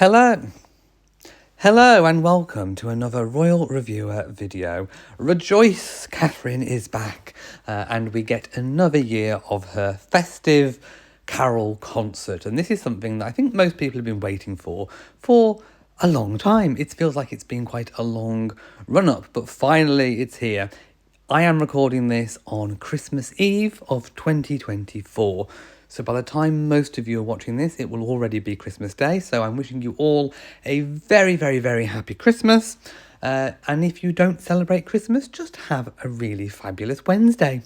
Hello. Hello and welcome to another Royal Reviewer video. Rejoice, Catherine is back and we get another year of her festive carol concert. And this is something that I think most people have been waiting for a long time. It feels like it's been quite a long run up, but finally it's here. I am recording this on Christmas Eve of 2024. So by the time most of you are watching this, it will already be Christmas Day. So I'm wishing you all a very, very, very happy Christmas. And if you don't celebrate Christmas, just have a really fabulous Wednesday,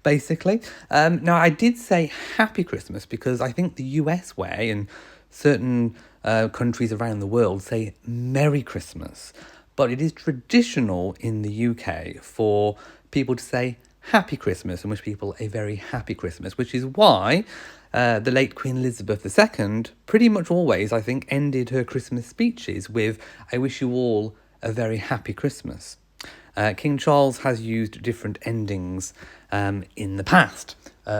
basically. Now, I did say happy Christmas because I think the US way and certain countries around the world say Merry Christmas. But it is traditional in the UK for people to say Happy Christmas and wish people a very happy Christmas, which is why the late Queen Elizabeth II pretty much always, I think, ended her Christmas speeches with, I wish you all a very happy Christmas. King Charles has used different endings in the past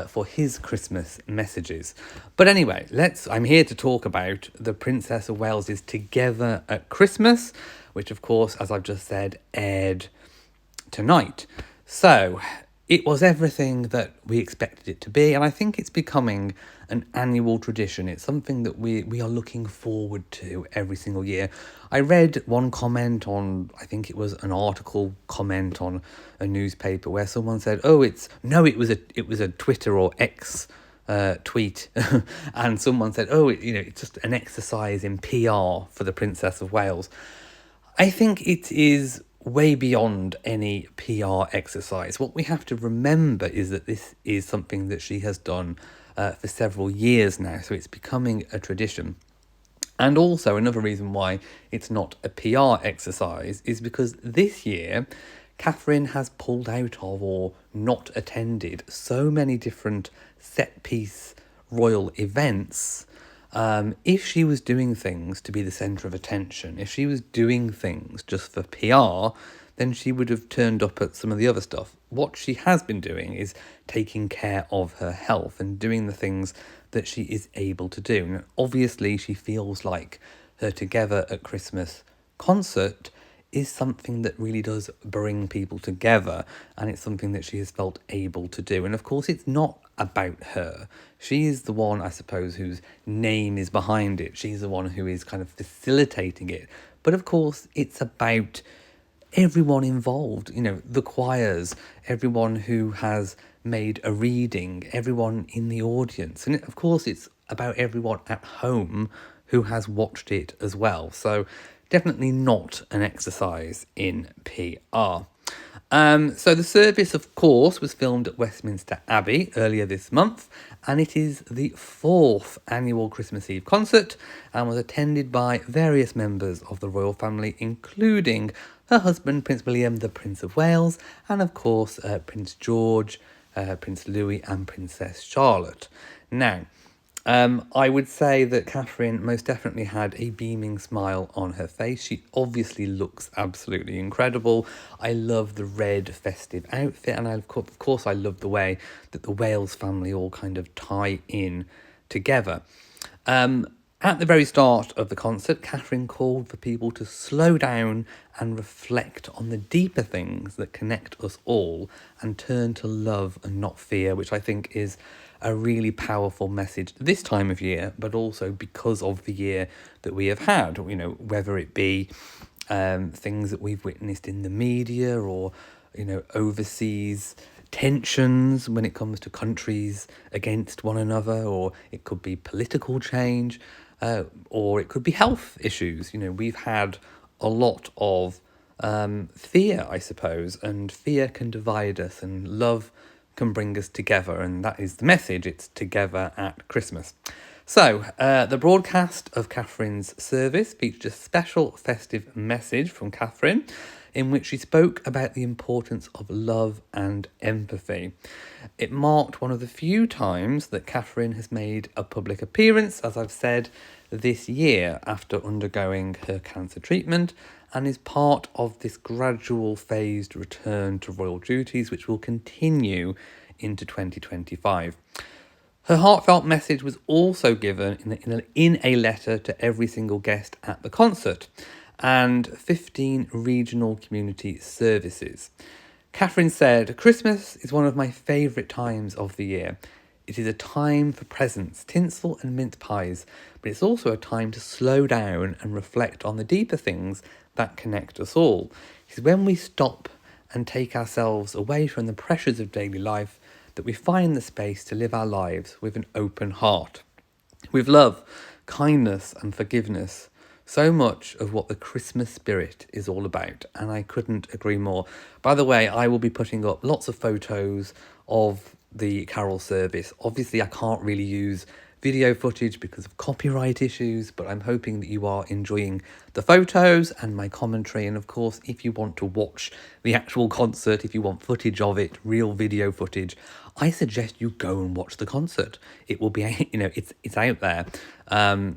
for his Christmas messages. But anyway, I'm here to talk about the Princess of Wales's Together at Christmas, which of course, as I've just said, aired tonight. So it was everything that we expected it to be, and I think it's becoming an annual tradition. It's something that we are looking forward to every single year. I read one comment on, I think it was an article comment on a newspaper where someone said, it was a Twitter or X tweet, and someone said, it's just an exercise in PR for the Princess of Wales. I think it is way beyond any PR exercise. What we have to remember is that this is something that she has done for several years now, so it's becoming a tradition. And also another reason why it's not a PR exercise is because this year Catherine has pulled out of or not attended so many different set-piece royal events. If she was doing things to be the centre of attention, if she was doing things just for PR, then she would have turned up at some of the other stuff. What she has been doing is taking care of her health and doing the things that she is able to do. And obviously, she feels like her Together at Christmas concert is something that really does bring people together, and it's something that she has felt able to do. And of course, it's not about her. She is the one, I suppose, whose name is behind it. She's the one who is kind of facilitating it. But of course, it's about everyone involved, the choirs, everyone who has made a reading, everyone in the audience. And of course, it's about everyone at home who has watched it as well. So definitely not an exercise in PR. So the service, of course, was filmed at Westminster Abbey earlier this month, and it is the 4th annual Christmas Eve concert and was attended by various members of the royal family, including her husband, Prince William, the Prince of Wales, and of course, Prince George, Prince Louis, and Princess Charlotte. Now, I would say that Catherine most definitely had a beaming smile on her face. She obviously looks absolutely incredible. I love the red festive outfit, and of course I love the way that the Wales family all kind of tie in together. At the very start of the concert, Catherine called for people to slow down and reflect on the deeper things that connect us all and turn to love and not fear, which I think is a really powerful message this time of year, but also because of the year that we have had, whether it be things that we've witnessed in the media or, overseas tensions when it comes to countries against one another, or it could be political change, or it could be health issues. We've had a lot of fear, I suppose, and fear can divide us and love can bring us together, and that is the message. It's together at Christmas. So the broadcast of Catherine's service featured a special festive message from Catherine in which she spoke about the importance of love and empathy. It marked one of the few times that Catherine has made a public appearance, as I've said, this year after undergoing her cancer treatment, and is part of this gradual phased return to royal duties, which will continue into 2025. Her heartfelt message was also given in a letter to every single guest at the concert and 15 regional community services. Catherine said, "Christmas is one of my favourite times of the year. It is a time for presents, tinsel and mince pies, but it's also a time to slow down and reflect on the deeper things that connect us all. It's when we stop and take ourselves away from the pressures of daily life that we find the space to live our lives with an open heart, with love, kindness and forgiveness. So much of what the Christmas spirit is all about," and I couldn't agree more. By the way, I will be putting up lots of photos of the carol service. Obviously, I can't really use video footage because of copyright issues, but I'm hoping that you are enjoying the photos and my commentary. And of course, if you want to watch the actual concert, if you want footage of it, real video footage, I suggest you go and watch the concert. It will be, it's out there.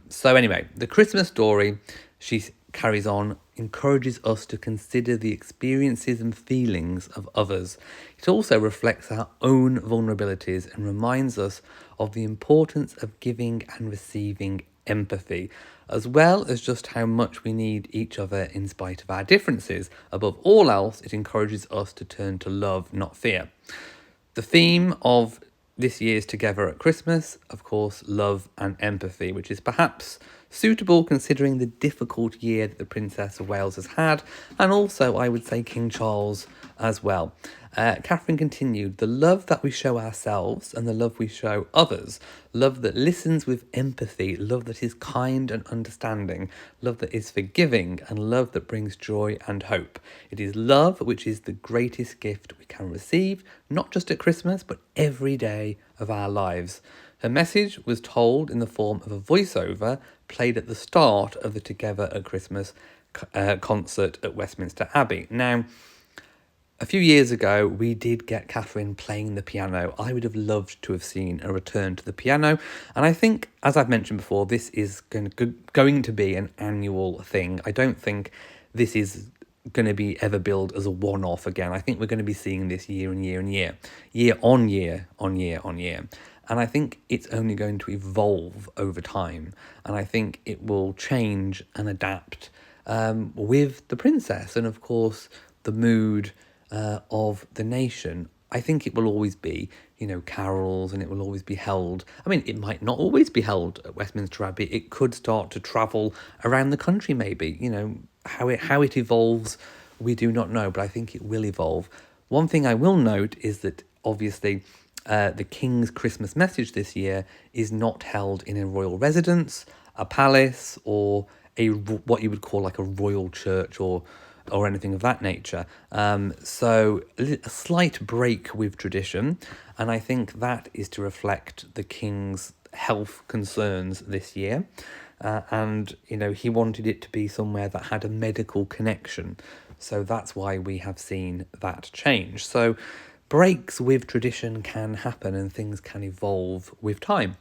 So anyway, the Christmas story, she carries on, encourages us to consider the experiences and feelings of others. It also reflects our own vulnerabilities and reminds us of the importance of giving and receiving empathy, as well as just how much we need each other in spite of our differences. Above all else, it encourages us to turn to love, not fear. The theme of this year's Together at Christmas, of course, love and empathy, which is perhaps suitable considering the difficult year that the Princess of Wales has had, and also, I would say, King Charles as well. Catherine continued, "The love that we show ourselves and the love we show others, love that listens with empathy, love that is kind and understanding, love that is forgiving, and love that brings joy and hope. It is love which is the greatest gift we can receive, not just at Christmas, but every day of our lives." Her message was told in the form of a voiceover played at the start of the Together at Christmas concert at Westminster Abbey. Now, a few years ago, we did get Catherine playing the piano. I would have loved to have seen a return to the piano. And I think, as I've mentioned before, this is going to be an annual thing. I don't think this is going to be ever billed as a one-off again. I think we're going to be seeing this year and year and year, year on year on year on year. And I think it's only going to evolve over time. And I think it will change and adapt with the princess and, of course, the mood of the nation. I think it will always be, carols, and it will always be held. I mean, it might not always be held at Westminster Abbey. It could start to travel around the country, maybe. How it evolves, we do not know, but I think it will evolve. One thing I will note is that, obviously, the King's Christmas message this year is not held in a royal residence, a palace, or what you would call like a royal church or anything of that nature. So a slight break with tradition, and I think that is to reflect the King's health concerns this year. And he wanted it to be somewhere that had a medical connection. So that's why we have seen that change. So breaks with tradition can happen and things can evolve with time.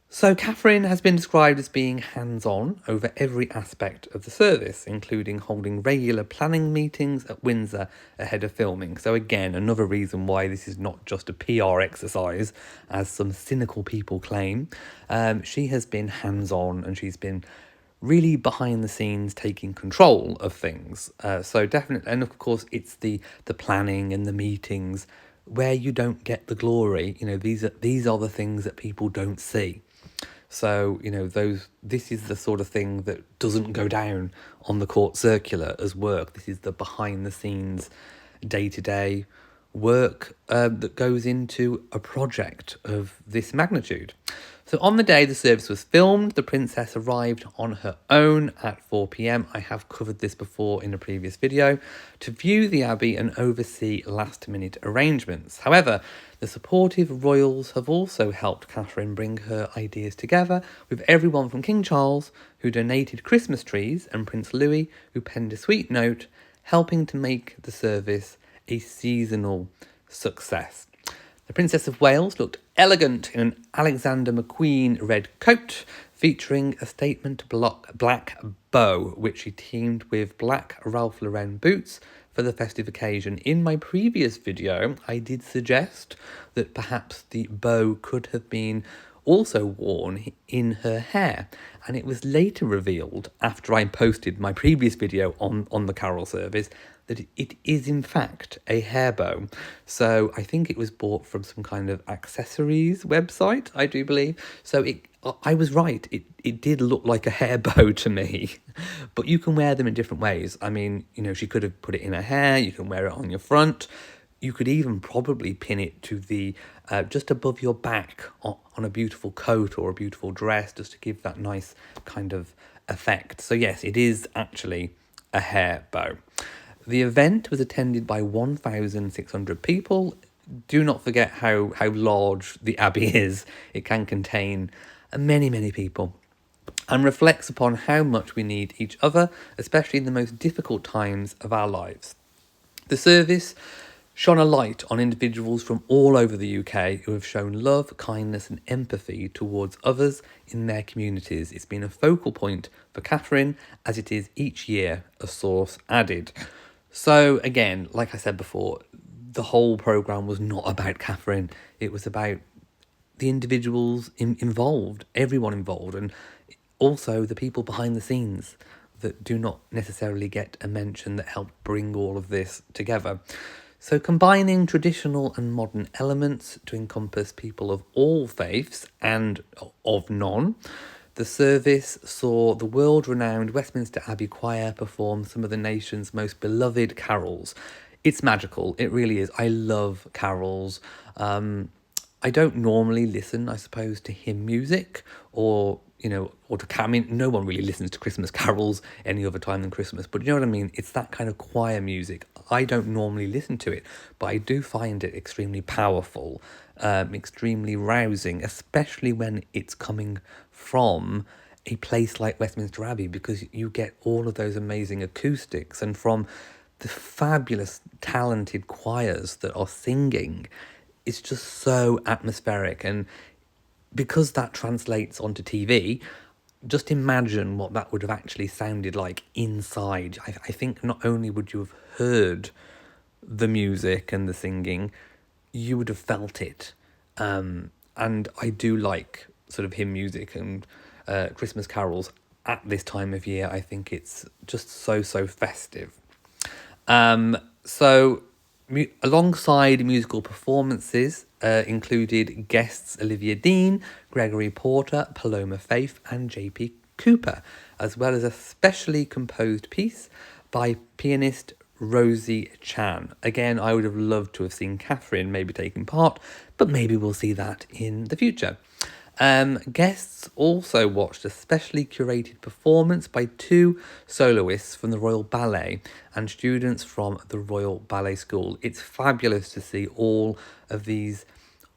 So Catherine has been described as being hands-on over every aspect of the service, including holding regular planning meetings at Windsor ahead of filming. So again, another reason why this is not just a PR exercise, as some cynical people claim. She has been hands-on and she's been really behind the scenes taking control of things. So definitely, and of course, it's the planning and the meetings where you don't get the glory. These are the things that people don't see. So, this is the sort of thing that doesn't go down on the court circular as work. This is the behind the scenes, day-to-day work that goes into a project of this magnitude. So on the day the service was filmed, the princess arrived on her own at 4 p.m. I have covered this before in a previous video, to view the Abbey and oversee last-minute arrangements. However, the supportive royals have also helped Catherine bring her ideas together, with everyone from King Charles, who donated Christmas trees, and Prince Louis, who penned a sweet note, helping to make the service a seasonal success. The Princess of Wales looked elegant in an Alexander McQueen red coat, featuring a statement black bow, which she teamed with black Ralph Lauren boots for the festive occasion. In my previous video, I did suggest that perhaps the bow could have been also worn in her hair, and it was later revealed after I posted my previous video on the carol service that it is in fact a hair bow. So I think it was bought from some kind of accessories website, I do believe. So I was right, it did look like a hair bow to me. But you can wear them in different ways. I mean, you know, she could have put it in her hair, you can wear it on your front. You could even probably pin it to the just above your back on a beautiful coat or a beautiful dress, just to give that nice kind of effect. So yes, it is actually a hair bow. The event was attended by 1,600 people. Do not forget how large the Abbey is. It can contain many, many people, and reflects upon how much we need each other, especially in the most difficult times of our lives. The service shone a light on individuals from all over the UK who have shown love, kindness and empathy towards others in their communities. It's been a focal point for Catherine, as it is each year, a source added. So again, like I said before, the whole programme was not about Catherine. It was about the individuals involved, everyone involved, and also the people behind the scenes that do not necessarily get a mention, that help bring all of this together. So combining traditional and modern elements to encompass people of all faiths and of none, the service saw the world-renowned Westminster Abbey Choir perform some of the nation's most beloved carols. It's magical, it really is. I love carols. I don't normally listen, I suppose, to hymn music or I mean, no one really listens to Christmas carols any other time than Christmas, but you know what I mean? It's that kind of choir music. I don't normally listen to it, but I do find it extremely powerful, extremely rousing, especially when it's coming from a place like Westminster Abbey, because you get all of those amazing acoustics, and from the fabulous, talented choirs that are singing. It's just so atmospheric, and because that translates onto TV, just imagine what that would have actually sounded like inside. I think not only would you have heard the music and the singing, you would have felt it. And I do like sort of hymn music and Christmas carols at this time of year. I think it's just so festive. Alongside musical performances included guests Olivia Dean, Gregory Porter, Paloma Faith and J.P. Cooper, as well as a specially composed piece by pianist Rosie Chan. Again, I would have loved to have seen Catherine maybe taking part, but maybe we'll see that in the future. Guests also watched a specially curated performance by two soloists from the Royal Ballet and students from the Royal Ballet School. It's fabulous to see all of these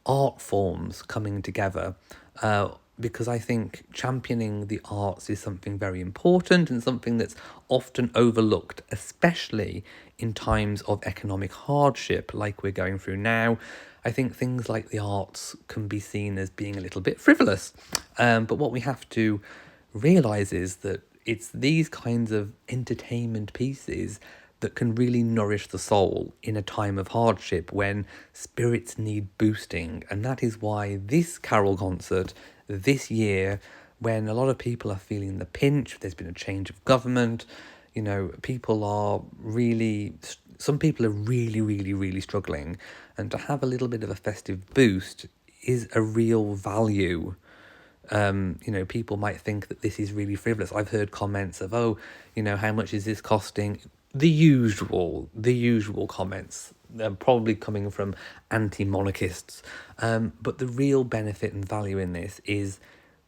art forms coming together, because I think championing the arts is something very important and something that's often overlooked, especially in times of economic hardship like we're going through now. I think things like the arts can be seen as being a little bit frivolous. But what we have to realise is that it's these kinds of entertainment pieces that can really nourish the soul in a time of hardship when spirits need boosting. And that is why this carol concert this year, when a lot of people are feeling the pinch, there's been a change of government, some people are really struggling, and to have a little bit of a festive boost is a real value. People might think that this is really frivolous. I've heard comments of, how much is this costing? The usual comments, probably coming from anti-monarchists. But the real benefit and value in this is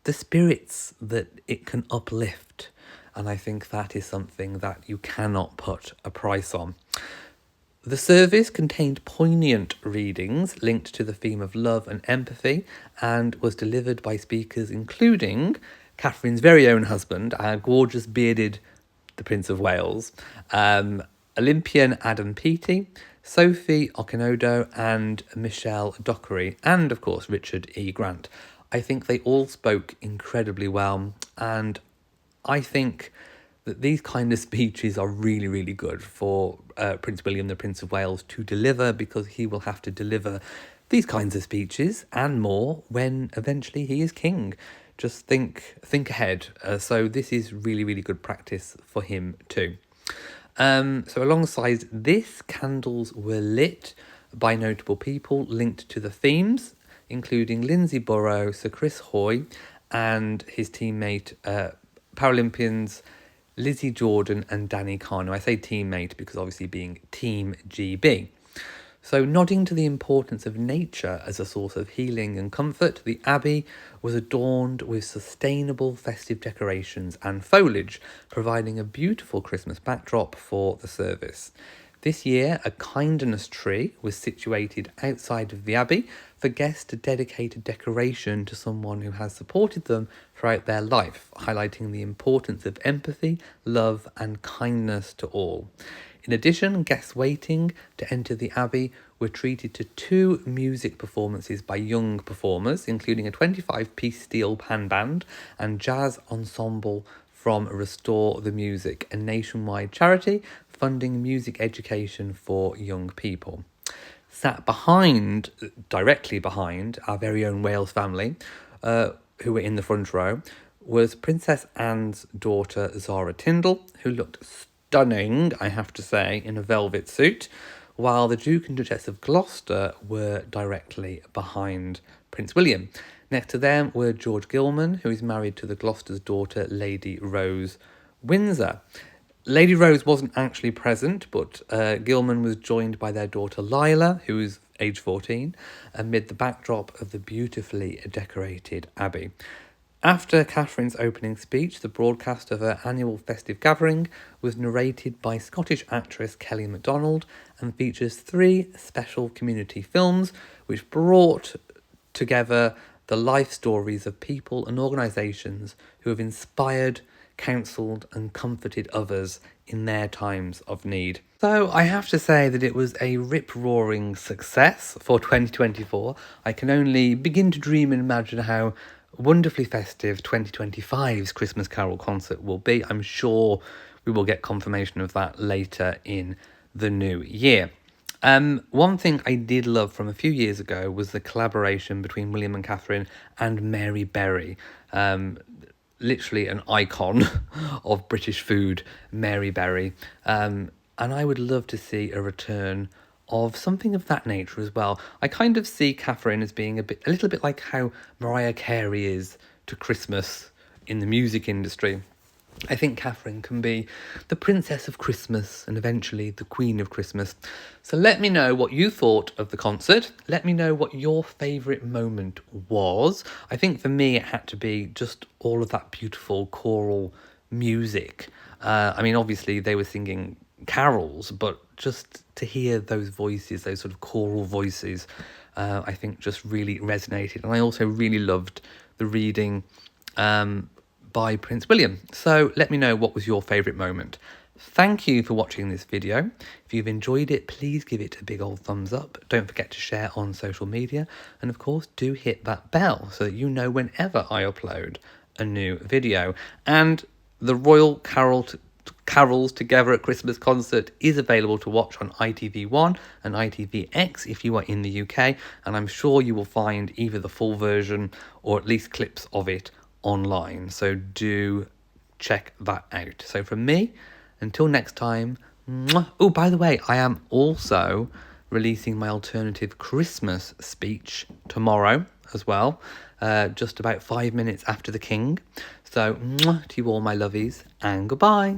the spirits that it can uplift. And I think that is something that you cannot put a price on. The service contained poignant readings linked to the theme of love and empathy, and was delivered by speakers including Catherine's very own husband, our gorgeous bearded the Prince of Wales, Olympian Adam Peaty, Sophie Okinodo and Michelle Dockery, and of course Richard E. Grant. I think they all spoke incredibly well, and I think that these kind of speeches are really, really good for Prince William, the Prince of Wales, to deliver, because he will have to deliver these kinds of speeches and more when eventually he is king. Just think ahead. So this is really, really good practice for him too. So alongside this, candles were lit by notable people linked to the themes, including Lindsay Burrow, Sir Chris Hoy, and his teammate Paralympians Lizzie Jordan and Danny Kano. I say teammate because obviously being Team GB. So nodding to the importance of nature as a source of healing and comfort, the Abbey was adorned with sustainable festive decorations and foliage, providing a beautiful Christmas backdrop for the service. This year, a kindness tree was situated outside of the Abbey for guests to dedicate a decoration to someone who has supported them throughout their life, highlighting the importance of empathy, love, and kindness to all. In addition, guests waiting to enter the Abbey were treated to 2 music performances by young performers, including a 25-piece steel pan band and jazz ensemble from Restore the Music, a nationwide charity funding music education for young people. Sat directly behind our very own Wales family, who were in the front row, was Princess Anne's daughter Zara Tindall, who looked stunning, I have to say, in a velvet suit, while the Duke and Duchess of Gloucester were directly behind Prince William. Next to them were George Gilman, who is married to the Gloucester's daughter, Lady Rose Windsor. Lady Rose wasn't actually present, but Gilman was joined by their daughter Lila, who is age 14, amid the backdrop of the beautifully decorated Abbey. After Catherine's opening speech, the broadcast of her annual festive gathering was narrated by Scottish actress Kelly MacDonald and features 3 special community films which brought together the life stories of people and organisations who have inspired, counselled and comforted others in their times of need. So I have to say that it was a rip-roaring success for 2024. I can only begin to dream and imagine how wonderfully festive 2025's Christmas Carol concert will be. I'm sure we will get confirmation of that later in the new year. One thing I did love from a few years ago was the collaboration between William and Catherine and Mary Berry. Literally an icon of British food, Mary Berry. And I would love to see a return of something of that nature as well. I kind of see Catherine as being a little bit like how Mariah Carey is to Christmas in the music industry. I think Catherine can be the Princess of Christmas and eventually the Queen of Christmas. So let me know what you thought of the concert. Let me know what your favourite moment was. I think for me it had to be just all of that beautiful choral music. I mean, obviously they were singing carols, but just to hear those voices, those sort of choral voices, I think just really resonated. And I also really loved the reading by Prince William. So let me know what was your favourite moment. Thank you for watching this video. If you've enjoyed it, please give it a big old thumbs up. Don't forget to share on social media. And of course, do hit that bell so that you know whenever I upload a new video. And the Royal Carols Together at Christmas concert is available to watch on ITV1 and ITVX if you are in the UK. And I'm sure you will find either the full version or at least clips of it online, so do check that out. So from me, until next time, mwah. Oh, by the way, I am also releasing my alternative Christmas speech tomorrow as well, just about 5 minutes after the King. So mwah, to you all my lovies, and goodbye.